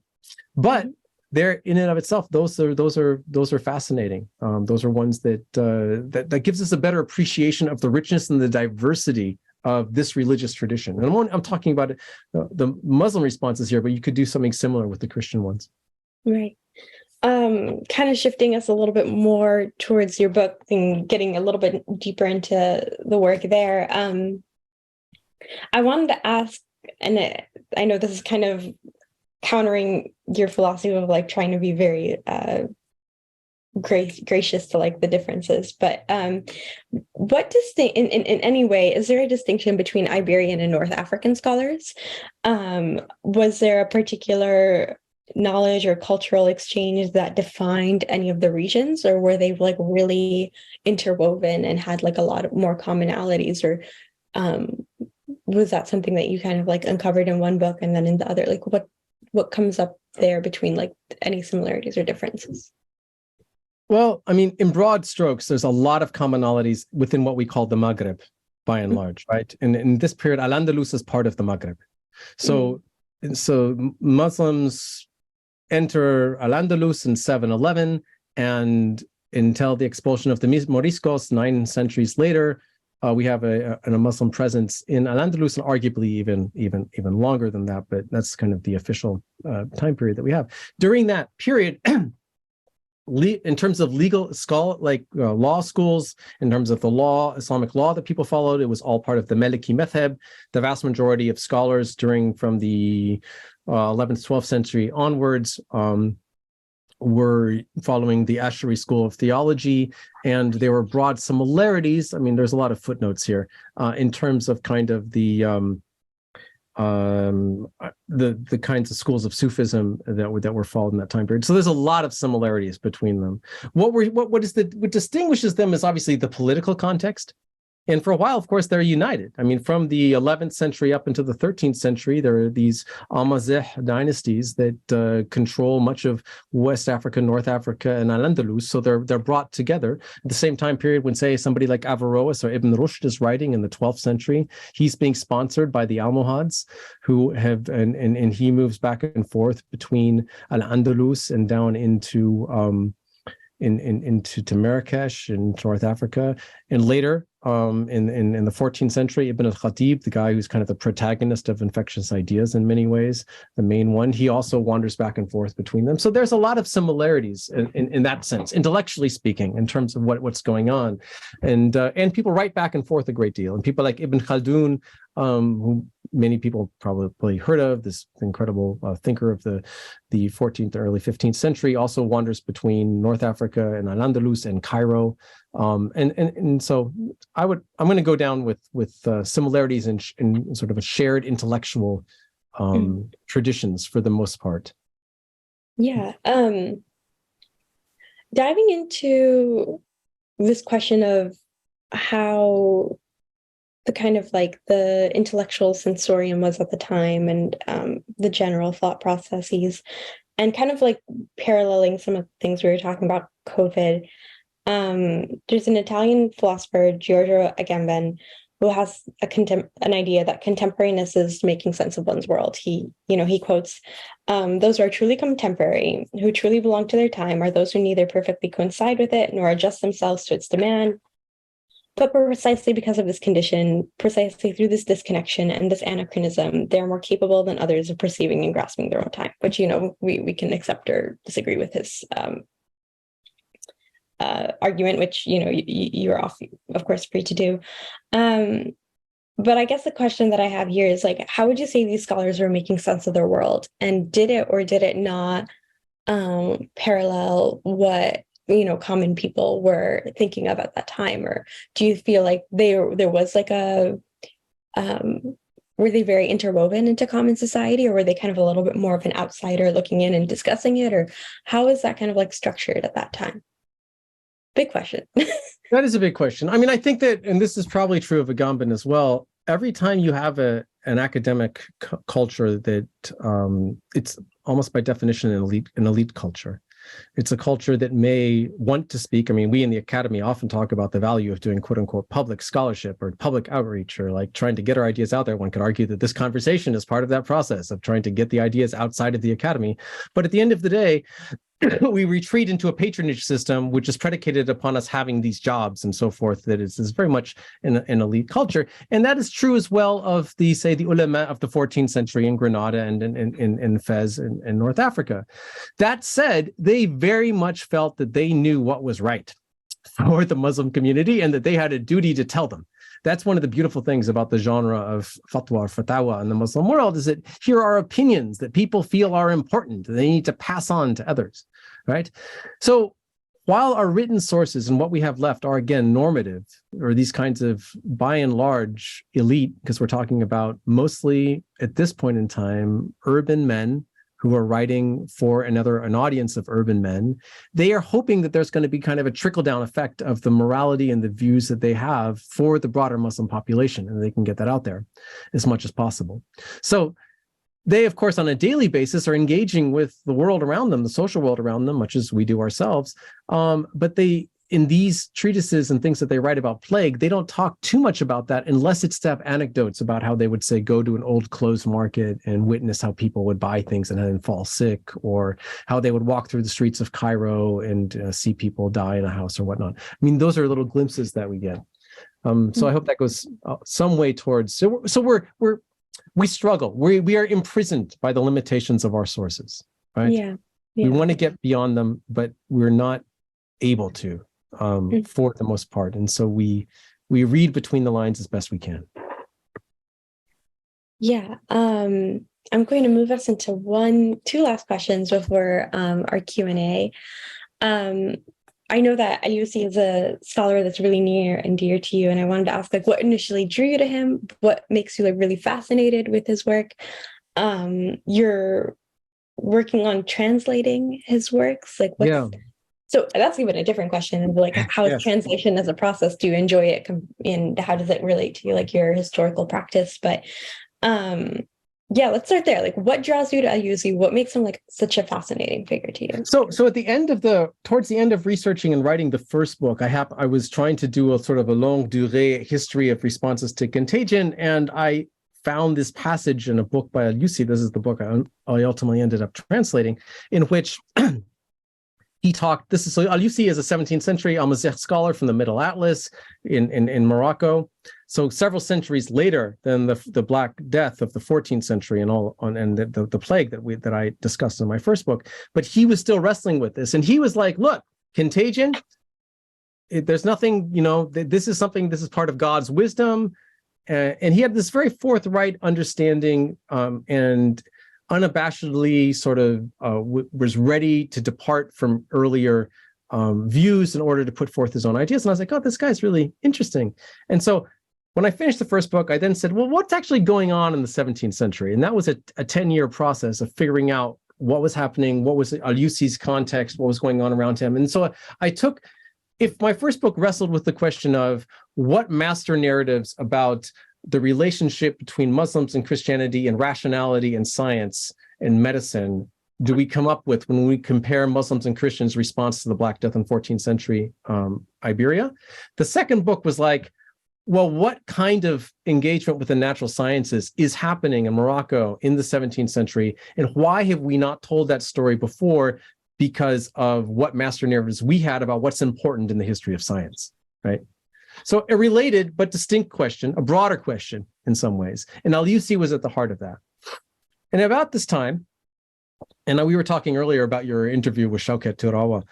But they're in and of itself, those are fascinating. Those are ones that gives us a better appreciation of the richness and the diversity of this religious tradition. And I'm talking about the Muslim responses here, but you could do something similar with the Christian ones. Right. Kind of shifting us a little bit more towards your book and getting a little bit deeper into the work there. I wanted to ask, and I know this is kind of countering your philosophy of like trying to be very gracious to like the differences, but what in any way, is there a distinction between Iberian and North African scholars? Was there a particular knowledge or cultural exchange that defined any of the regions, or were they like really interwoven and had like a lot of more commonalities, or was that something that you kind of like uncovered in one book and then in the other? Like what comes up there between like any similarities or differences? Well, I mean, in broad strokes, there's a lot of commonalities within what we call the Maghreb, by and large, right? And in this period, Al-Andalus is part of the Maghreb. So Muslims enter Al-Andalus in 711, and until the expulsion of the Moriscos 9 centuries later, we have a Muslim presence in Al-Andalus, and arguably even longer than that, but that's kind of the official time period that we have. During that period, in terms of legal law schools, in terms of the law, Islamic law that people followed, it was all part of the Maliki Madhab. The vast majority of scholars from the 11th, 12th century onwards were following the Ash'ari school of theology, and there were broad similarities. I mean, there's a lot of footnotes here in terms of kind of the kinds of schools of Sufism that were followed in that time period. So there's a lot of similarities between them. What distinguishes them is obviously the political context. And for a while, of course, they're united. I mean, from the 11th century up into the 13th century, there are these Amazigh dynasties that control much of West Africa, North Africa, and Al-Andalus. So they're brought together at the same time period when, say, somebody like Averroes or Ibn Rushd is writing in the 12th century. He's being sponsored by the Almohads, who have, and he moves back and forth between Al-Andalus and down into into Marrakesh in North Africa, and later in the 14th century, Ibn al-Khatib, the guy who's kind of the protagonist of Infectious Ideas in many ways, the main one, he also wanders back and forth between them. So there's a lot of similarities in that sense, intellectually speaking, in terms of what's going on, and people write back and forth a great deal. And people like Ibn Khaldun, who many people probably heard of, this incredible thinker of the 14th, early 15th century, also wanders between North Africa and Al-Andalus and Cairo. And so I'm going to go down with similarities in sort of a shared intellectual traditions for the most part. Yeah. Diving into this question of how the kind of like the intellectual sensorium was at the time, and the general thought processes, and kind of like paralleling some of the things we were talking about COVID. There's an Italian philosopher, Giorgio Agamben, who has an idea that contemporaneous is making sense of one's world. He quotes, "Those who are truly contemporary, who truly belong to their time, are those who neither perfectly coincide with it nor adjust themselves to its demand. But precisely because of this condition, precisely through this disconnection and this anachronism, they're more capable than others of perceiving and grasping their own time," which, we can accept or disagree with his argument, which, you're of course free to do. But I guess the question that I have here is, like, how would you say these scholars were making sense of their world? And did it or did it not parallel what common people were thinking of at that time? Or do you feel like there was like were they very interwoven into common society, or were they kind of a little bit more of an outsider looking in and discussing it? Or how is that kind of like structured at that time? Big question. That is a big question. I mean, I think that, and this is probably true of Agamben as well, every time you have an academic culture that it's almost by definition an elite culture. It's a culture that may want to speak. I mean, we in the academy often talk about the value of doing quote unquote public scholarship or public outreach, or like trying to get our ideas out there. One could argue that this conversation is part of that process of trying to get the ideas outside of the academy. But at the end of the day, we retreat into a patronage system, which is predicated upon us having these jobs and so forth, that is very much an elite culture. And that is true as well of the ulama of the 14th century in Granada and in Fez and North Africa. That said, they very much felt that they knew what was right for the Muslim community and that they had a duty to tell them. That's one of the beautiful things about the genre of fatwa or fatawa in the Muslim world, is that here are opinions that people feel are important, that they need to pass on to others, right? So while our written sources and what we have left are, again, normative, or these kinds of, by and large, elite, because we're talking about mostly, at this point in time, urban men who are writing for an audience of urban men, they are hoping that there's going to be kind of a trickle-down effect of the morality and the views that they have for the broader Muslim population, and they can get that out there as much as possible. So they, of course, on a daily basis are engaging with the world around them, the social world around them, much as we do ourselves. But they, in these treatises and things that they write about plague, they don't talk too much about that unless it's to have anecdotes about how they would, say, go to an old clothes market and witness how people would buy things and then fall sick, or how they would walk through the streets of Cairo and see people die in a house or whatnot. I mean, those are little glimpses that we get. So I hope that goes some way towards. So we struggle. We are imprisoned by the limitations of our sources, right? Yeah. We want to get beyond them, but we're not able to, for the most part. And so we read between the lines as best we can. Yeah. I'm going to move us into two last questions before our Q&A. I know that Al-Yusi is a scholar that's really near and dear to you, and I wanted to ask, like, what initially drew you to him? What makes you like really fascinated with his work? You're working on translating his works, like what's so that's even a different question of like how is translation as a process? Do you enjoy it, and how does it relate to like your historical practice? But let's start there. Like, what draws you to Al-Yusi? What makes him like such a fascinating figure to you? So at the end of towards the end of researching and writing the first book, I was trying to do a sort of a longue durée history of responses to Contagion, and I found this passage in a book by Al-Yusi. This is the book I ultimately ended up translating, in which he talked. Al-Yusi is a 17th century Amazigh scholar from the Middle Atlas in Morocco. So several centuries later than the Black Death of the 14th century and the plague that I discussed in my first book. But he was still wrestling with this, and he was like, "Look, Contagion. There's nothing. This is part of God's wisdom." And he had this very forthright understanding and unabashedly sort of was ready to depart from earlier views in order to put forth his own ideas. And I was like, oh, this guy's really interesting. And so when I finished the first book, I then said, well, what's actually going on in the 17th century? And that was a 10-year process of figuring out what was happening, what was Al-Yusi's context, what was going on around him. And so if my first book wrestled with the question of what master narratives about the relationship between Muslims and Christianity and rationality and science and medicine do we come up with when we compare Muslims and Christians' response to the Black Death in 14th century Iberia? The second book was like, well, what kind of engagement with the natural sciences is happening in Morocco in the 17th century? And why have we not told that story before? Because of what master narratives we had about what's important in the history of science, right? So a related but distinct question, a broader question in some ways. And Al-Yusi was at the heart of that. And about this time, and we were talking earlier about your interview with Shaukat Turawa.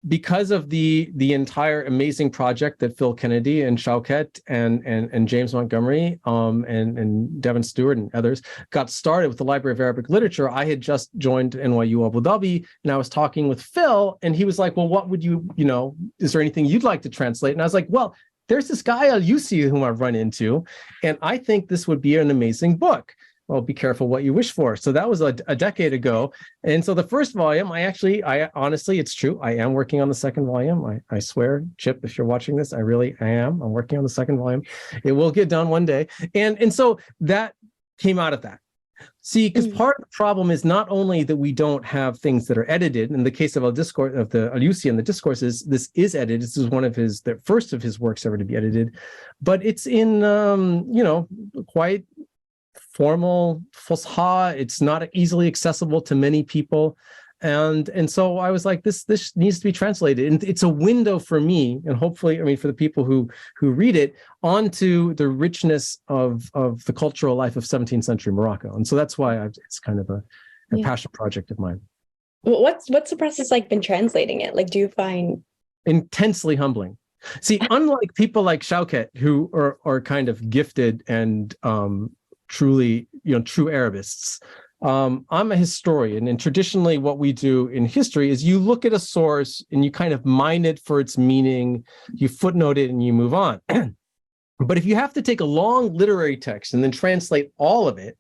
Because of the entire amazing project that Phil Kennedy and Shaukat and James Montgomery and Devin Stewart and others got started with the Library of Arabic Literature, I had just joined NYU Abu Dhabi, and I was talking with Phil, and he was like, well, what would is there anything you'd like to translate? And I was like, well, there's this guy Al-Yusi whom I've run into, and I think this would be an amazing book. Well, be careful what you wish for. So that was a decade ago. And so the first volume, I honestly, it's true. I am working on the second volume. I swear, Chip, if you're watching this, I am. I'm working on the second volume. It will get done one day. And so that came out of that. See, because part of the problem is not only that we don't have things that are edited. In the case of the Al-Yusi and the discourses, this is edited. This is the first of his works ever to be edited, but it's in quite formal Fusha. It's not easily accessible to many people. And so I was like, this needs to be translated. And it's a window for me, and hopefully, for the people who read it, onto the richness of the cultural life of 17th century Morocco. And so that's why it's kind of a passion project of mine. Well, what's the process like been translating it? Like, do you find intensely humbling? See, unlike people like Shaukat, who are kind of gifted and truly, true Arabists. I'm a historian, and traditionally what we do in history is you look at a source and you kind of mine it for its meaning, you footnote it, and you move on. But if you have to take a long literary text and then translate all of it,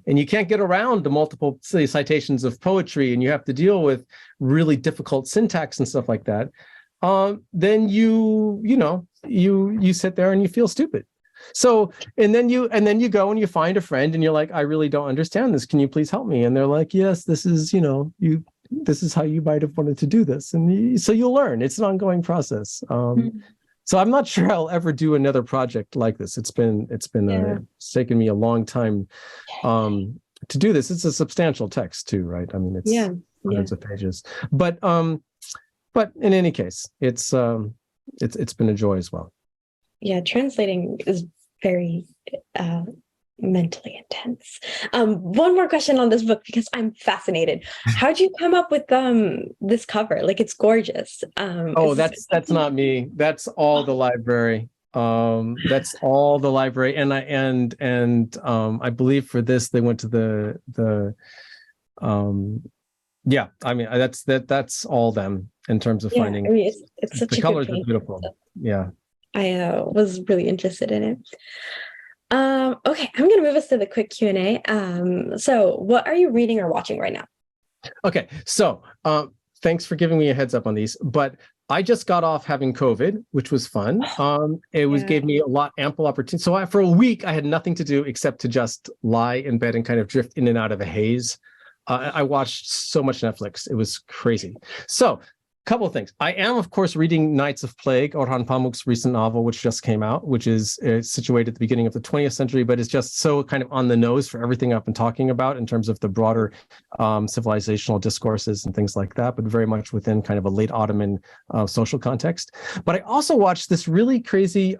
and you can't get around the multiple citations of poetry, and you have to deal with really difficult syntax and stuff like that, then you sit there and you feel stupid. So, and then you go and you find a friend and you're like, I really don't understand this. Can you please help me? And they're like, yes, this is how you might have wanted to do this. And so you'll learn. It's an ongoing process. So I'm not sure I'll ever do another project like this. It's taken me a long time to do this. It's a substantial text too, right? It's hundreds of pages, but in any case, it's it's been a joy as well. Yeah, translating is very mentally intense. One more question on this book because I'm fascinated. How'd you come up with this cover? Like, it's gorgeous. Oh, that's not me. That's all the library. That's all the library. And I believe for this they went to the yeah, I mean that's all them in terms of finding. I mean, it's such the a colors good are paint. beautiful. Yeah. I was really interested in it. Okay, I'm gonna move us to the quick Q&A. So what are you reading or watching right now? Okay, so thanks for giving me a heads up on these, but I just got off having COVID, which was fun. Gave me ample opportunity. So for a week, I had nothing to do except to just lie in bed and kind of drift in and out of a haze. I watched so much Netflix. It was crazy. So couple of things. I am, of course, reading Nights of Plague, Orhan Pamuk's recent novel, which just came out, which is situated at the beginning of the 20th century, but is just so kind of on the nose for everything I've been talking about in terms of the broader civilizational discourses and things like that, but very much within kind of a late Ottoman social context. But I also watched this really crazy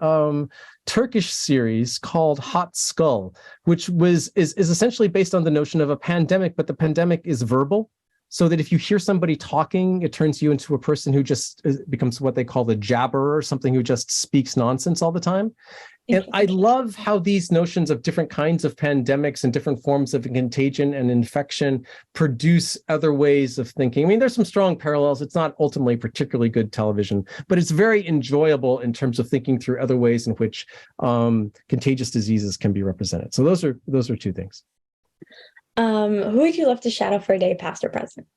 Turkish series called Hot Skull, which is essentially based on the notion of a pandemic, but the pandemic is verbal. So that if you hear somebody talking, it turns you into a person who just becomes what they call the jabberer, something who just speaks nonsense all the time. And I love how these notions of different kinds of pandemics and different forms of contagion and infection produce other ways of thinking. I mean, there's some strong parallels. It's not ultimately particularly good television, but it's very enjoyable in terms of thinking through other ways in which contagious diseases can be represented. So those are two things. Who would you love to shadow for a day, past or present?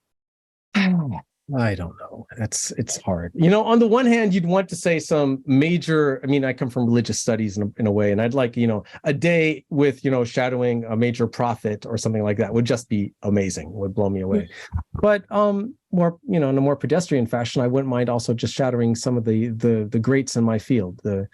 I don't know. It's hard. You know, on the one hand, you'd want to say some major, I mean, I come from religious studies in a way, and I'd like, a day with, shadowing a major prophet or something like that would just be amazing, would blow me away. But more, in a more pedestrian fashion, I wouldn't mind also just shadowing some of the greats in my field, the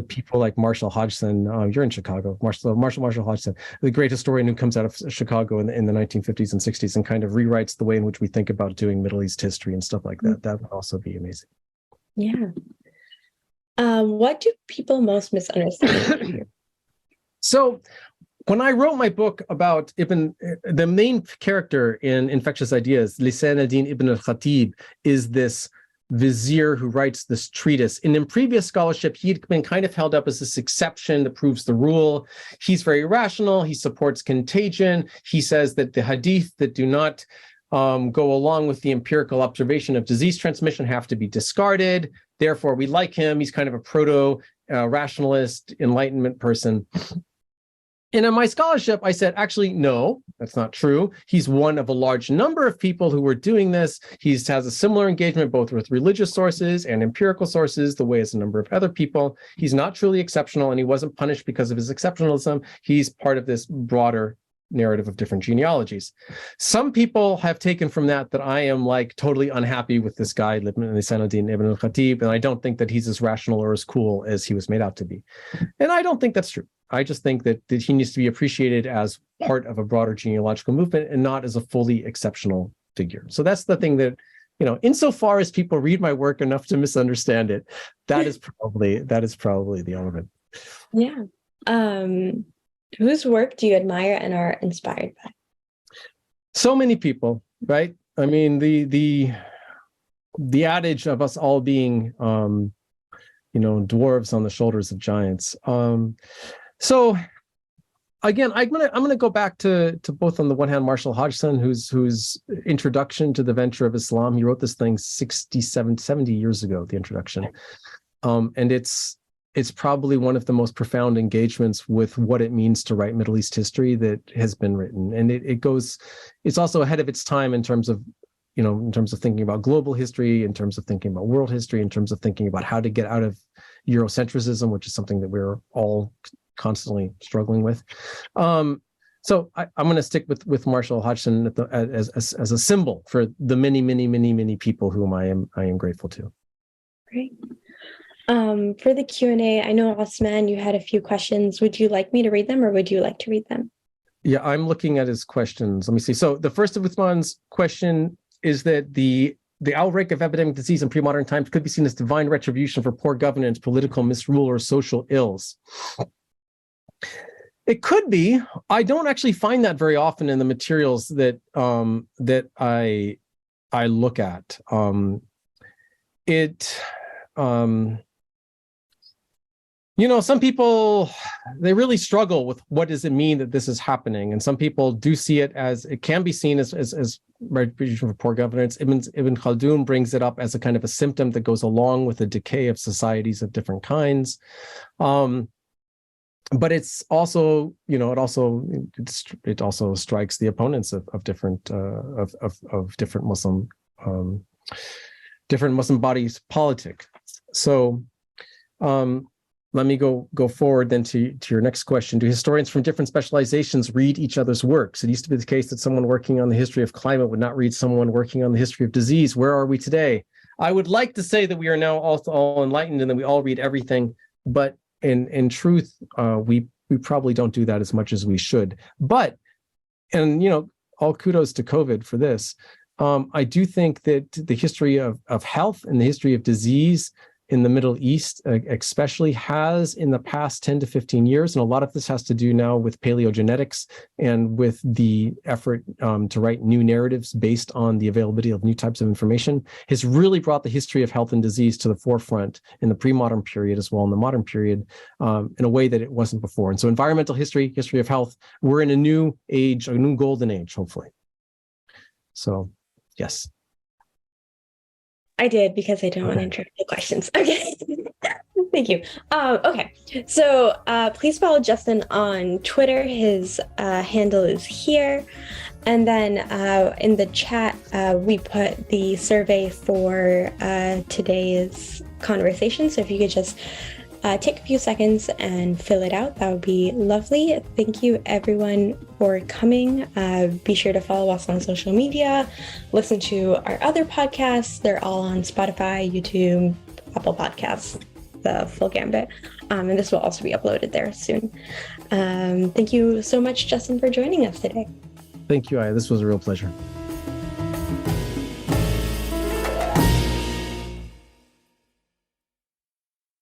people like Marshall Hodgson. You're in Chicago, Marshall Hodgson, the great historian who comes out of Chicago in the 1950s and 60s and kind of rewrites the way in which we think about doing Middle East history and stuff like that. That would also be amazing. Yeah. What do people most misunderstand? So when I wrote my book about the main character in Infectious Ideas, Lisan ad-Din ibn al-Khatib, is this vizier who writes this treatise. And in previous scholarship, he'd been kind of held up as this exception that proves the rule. He's very rational. He supports contagion. He says that the hadith that do not go along with the empirical observation of disease transmission have to be discarded. Therefore, we like him. He's kind of a proto-rationalist, enlightenment person. And in my scholarship, I said, actually, no, that's not true. He's one of a large number of people who were doing this. He has a similar engagement both with religious sources and empirical sources, the way as a number of other people. He's not truly exceptional, and he wasn't punished because of his exceptionalism. He's part of this broader narrative of different genealogies. Some people have taken from that I am like totally unhappy with this guy, Lisan ad-Din ibn al-Khatib, and I don't think that he's as rational or as cool as he was made out to be. And I don't think that's true. I just think that he needs to be appreciated as part of a broader genealogical movement and not as a fully exceptional figure. So that's the thing that, insofar as people read my work enough to misunderstand it, that is probably the element. Yeah. Whose work do you admire and are inspired by? So many people, right? I mean, the adage of us all being, dwarves on the shoulders of giants. So again, I'm gonna go back to both, on the one hand, Marshall Hodgson, whose introduction to the venture of Islam. He wrote this thing 70 years ago, the introduction, and it's probably one of the most profound engagements with what it means to write Middle East history that has been written. And it's also ahead of its time in terms of thinking about global history, in terms of thinking about world history, in terms of thinking about how to get out of Eurocentrism, which is something that we're all constantly struggling with. So I'm going to stick with Marshall Hodgson as a symbol for the many, many, many, many people whom I am grateful to. Great. For the Q&A, I know, Osman, you had a few questions. Would you like me to read them, or would you like to read them? Yeah, I'm looking at his questions. Let me see. So the first of Uthman's question is that the the outbreak of epidemic disease in pre-modern times could be seen as divine retribution for poor governance, political misrule, or social ills. It could be. I don't actually find that very often in the materials that that I look at. Some people, they really struggle with what does it mean that this is happening, and some people do see it as, it can be seen as retribution for poor governance. Ibn Khaldun brings it up as a kind of a symptom that goes along with the decay of societies of different kinds. But it's also, it also strikes the opponents of different different Muslim bodies politic. So let me go forward then to your next question. Do historians from different specializations read each other's works? It used to be the case that someone working on the history of climate would not read someone working on the history of disease. Where are we today? I would like to say that we are now all enlightened and that we all read everything, but in truth, we probably don't do that as much as we should. But, and all kudos to COVID for this. I do think that the history of health and the history of disease in the Middle East, especially, has in the past 10 to 15 years, and a lot of this has to do now with paleogenetics and with the effort to write new narratives based on the availability of new types of information, has really brought the history of health and disease to the forefront in the pre-modern period as well in the modern period, in a way that it wasn't before. And so environmental history, history of health, we're in a new age, a new golden age, hopefully. So, yes. I did, because I don't want to interrupt the questions. Okay. Thank you. Okay. So please follow Justin on Twitter. His handle is here. And then in the chat, we put the survey for today's conversation. So if you could just take a few seconds and fill it out, that would be lovely. Thank you, everyone, for coming. Be sure to follow us on social media, listen to our other podcasts. They're all on Spotify, YouTube, Apple Podcasts, the full gambit. And this will also be uploaded there soon. Thank you so much, Justin, for joining us today. Thank you, Aya. This was a real pleasure.